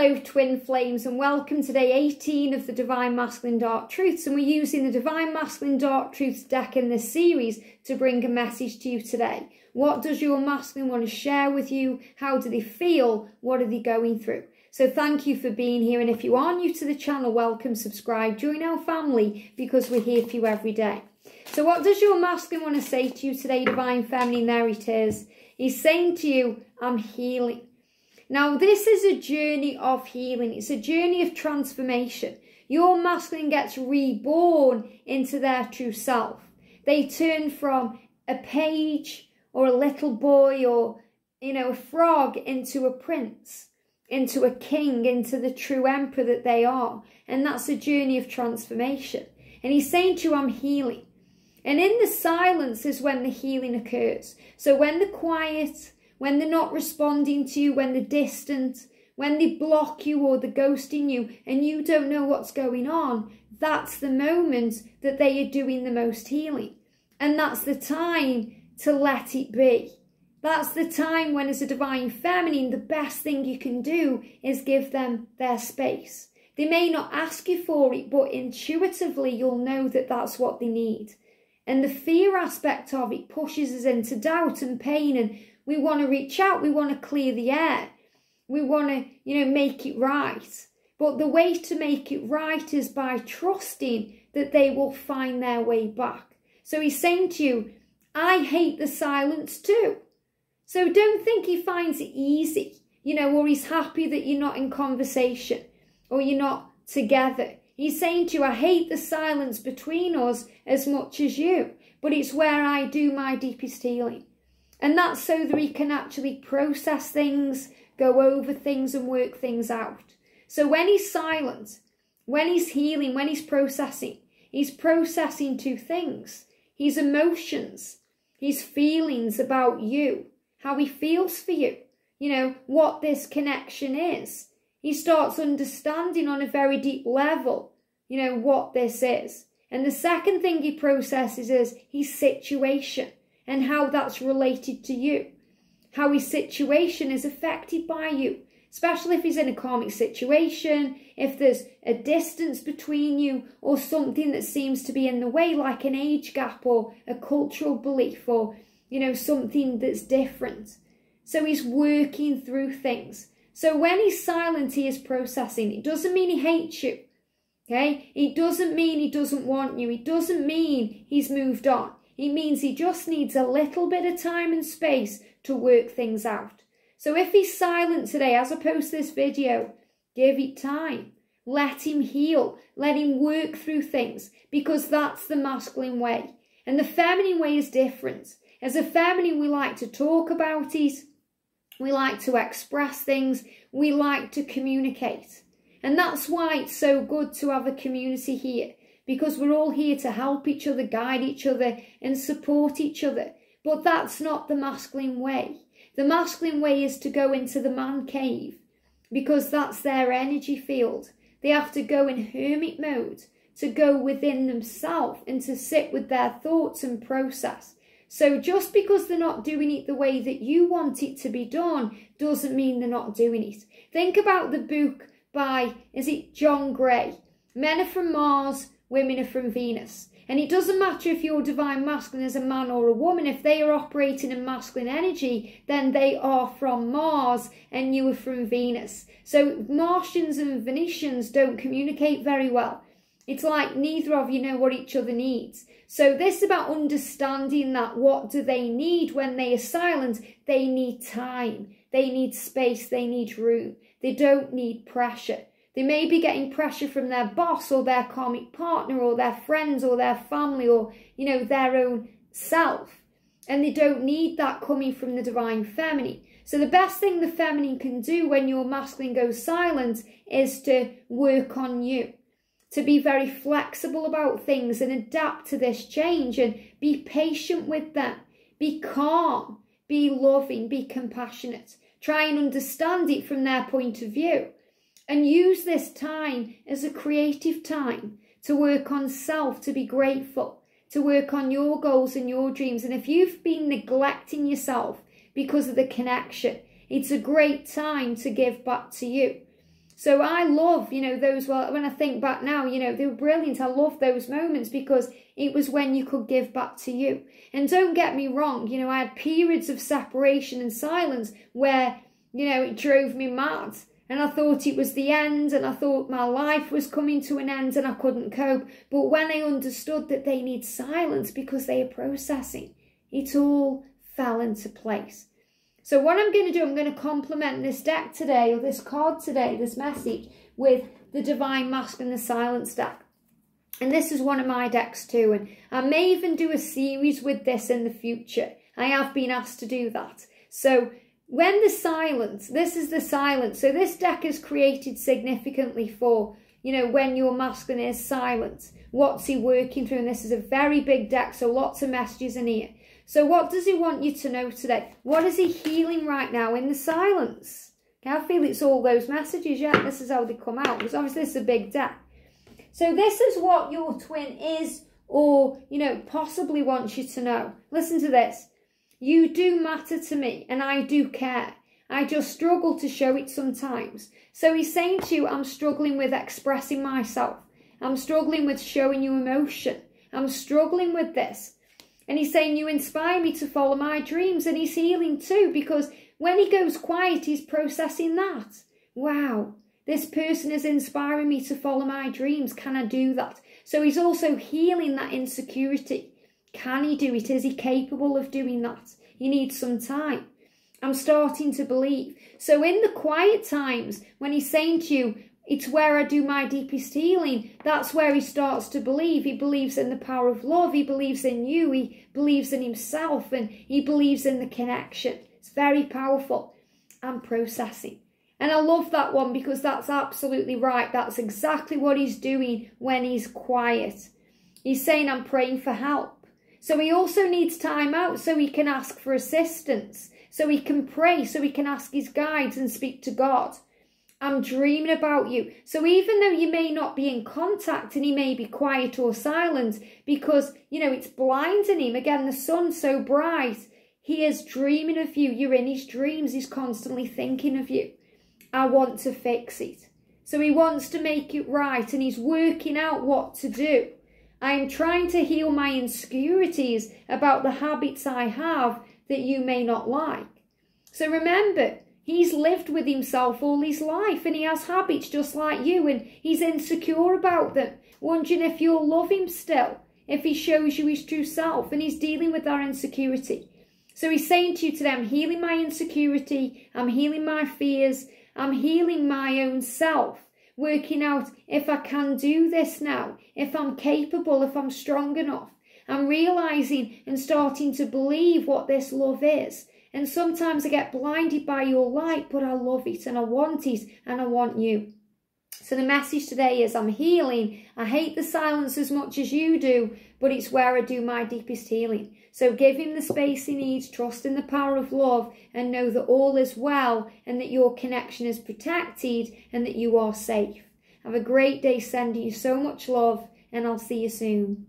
Hello twin flames, and welcome to day 18 of the Divine Masculine Dark Truths, and we're using the Divine Masculine Dark Truths deck in this series to bring a message to you today. What does your masculine want to share with you? How do they feel? What are they going through? So thank you for being here, and if you are new to the channel, welcome, subscribe, join our family because we're here for you every day. So what does your masculine want to say to you today, Divine Feminine? There it is. He's saying to you, I'm healing. Now, this is a journey of healing. It's a journey of transformation. Your masculine gets reborn into their true self. They turn from a page or a little boy or, a frog into a prince, into a king, into the true emperor that they are. And that's a journey of transformation. And he's saying to you, I'm healing. And in the silence is when the healing occurs. So when they're quiet, when they're not responding to you, when they're distant, when they block you or they're ghosting you and you don't know what's going on, that's the moment that they are doing the most healing. And that's the time to let it be. That's the time when, as a Divine Feminine, the best thing you can do is give them their space. They may not ask you for it, but intuitively you'll know that that's what they need. And the fear aspect of it pushes us into doubt and pain, and we want to reach out, we want to clear the air. We want to, make it right. But the way to make it right is by trusting that they will find their way back. So he's saying to you, I hate the silence too. So don't think he finds it easy, or he's happy that you're not in conversation or you're not together. He's saying to you, I hate the silence between us as much as you, but it's where I do my deepest healing. And that's so that he can actually process things, go over things and work things out. So when he's silent, when he's healing, when he's processing two things. His emotions, his feelings about you, how he feels for you, what this connection is. He starts understanding on a very deep level, what this is. And the second thing he processes is his situation and how that's related to you, how his situation is affected by you, especially if he's in a karmic situation, if there's a distance between you or something that seems to be in the way, like an age gap or a cultural belief or, something that's different. So he's working through things. So when he's silent, he is processing. It doesn't mean he hates you, okay? It doesn't mean he doesn't want you. It doesn't mean he's moved on. It means he just needs a little bit of time and space to work things out. So if he's silent today, as I post this video, give it time. Let him heal. Let him work through things, because that's the masculine way. And the feminine way is different. As a feminine, we like to talk about it. We like to express things. We like to communicate. And that's why it's so good to have a community here, because we're all here to help each other, guide each other and support each other. But that's not the masculine way. The masculine way is to go into the man cave, because that's their energy field. They have to go in hermit mode, to go within themselves and to sit with their thoughts and process. So just because they're not doing it the way that you want it to be done doesn't mean they're not doing it. Think about the book by, is it John Gray? Men are from Mars, women are from Venus. And it doesn't matter if you're Divine Masculine as a man or a woman. If they are operating in masculine energy, then they are from Mars and you are from Venus. So Martians and Venetians don't communicate very well. It's like neither of you know what each other needs. So this is about understanding that what do they need when they are silent? They need time. They need space. They need room. They don't need pressure. They may be getting pressure from their boss or their karmic partner or their friends or their family or, their own self. And they don't need that coming from the Divine Feminine. So the best thing the feminine can do when your masculine goes silent is to work on you. To be very flexible about things and adapt to this change and be patient with them. Be calm, be loving, be compassionate. Try and understand it from their point of view. And use this time as a creative time to work on self, to be grateful, to work on your goals and your dreams. And if you've been neglecting yourself because of the connection, it's a great time to give back to you. So I love, those, well, when I think back now, they were brilliant. I love those moments because it was when you could give back to you. And don't get me wrong, I had periods of separation and silence where, it drove me mad. And I thought it was the end, and I thought my life was coming to an end and I couldn't cope. But when I understood that they need silence because they are processing, it all fell into place. So what I'm going to do, I'm going to complement this deck today, or this card today, this message, with the Divine Masculine, the Silence deck. And this is one of my decks too. And I may even do a series with this in the future. I have been asked to do that. So when the silence, this is the silence. So this deck is created significantly for, when your masculine is silent. What's he working through? And this is a very big deck, so lots of messages in here. So what does he want you to know today? What is he healing right now in the silence? I feel it's all those messages, yeah? This is how they come out, because obviously this is a big deck. So this is what your twin is, or, possibly wants you to know. Listen to this. You do matter to me, and I do care. I just struggle to show it sometimes. So he's saying to you, I'm struggling with expressing myself. I'm struggling with showing you emotion. I'm struggling with this. And he's saying, you inspire me to follow my dreams. And he's healing too, because when he goes quiet, he's processing that. Wow, this person is inspiring me to follow my dreams. Can I do that? So he's also healing that insecurity. Can he do it? Is he capable of doing that? He needs some time. I'm starting to believe. So in the quiet times, when he's saying to you, it's where I do my deepest healing, that's where he starts to believe. He believes in the power of love. He believes in you. He believes in himself, and he believes in the connection. It's very powerful. I'm processing. And I love that one because that's absolutely right. That's exactly what he's doing when he's quiet. He's saying, I'm praying for help. So he also needs time out so he can ask for assistance, so he can pray, so he can ask his guides and speak to God. I'm dreaming about you. So even though you may not be in contact and he may be quiet or silent because, it's blinding him. Again, the sun's so bright. He is dreaming of you. You're in his dreams. He's constantly thinking of you. I want to fix it. So he wants to make it right, and he's working out what to do. I am trying to heal my insecurities about the habits I have that you may not like. So remember, he's lived with himself all his life, and he has habits just like you, and he's insecure about them, wondering if you'll love him still, if he shows you his true self, and he's dealing with that insecurity. So he's saying to you today, I'm healing my insecurity, I'm healing my fears, I'm healing my own self, working out if I can do this now, if I'm capable, if I'm strong enough. I'm realising and starting to believe what this love is. And sometimes I get blinded by your light, but I love it and I want it and I want you. So the message today is I'm healing. I hate the silence as much as you do, but it's where I do my deepest healing. So give him the space he needs, trust in the power of love, and know that all is well and that your connection is protected and that you are safe. Have a great day, sending you so much love, and I'll see you soon.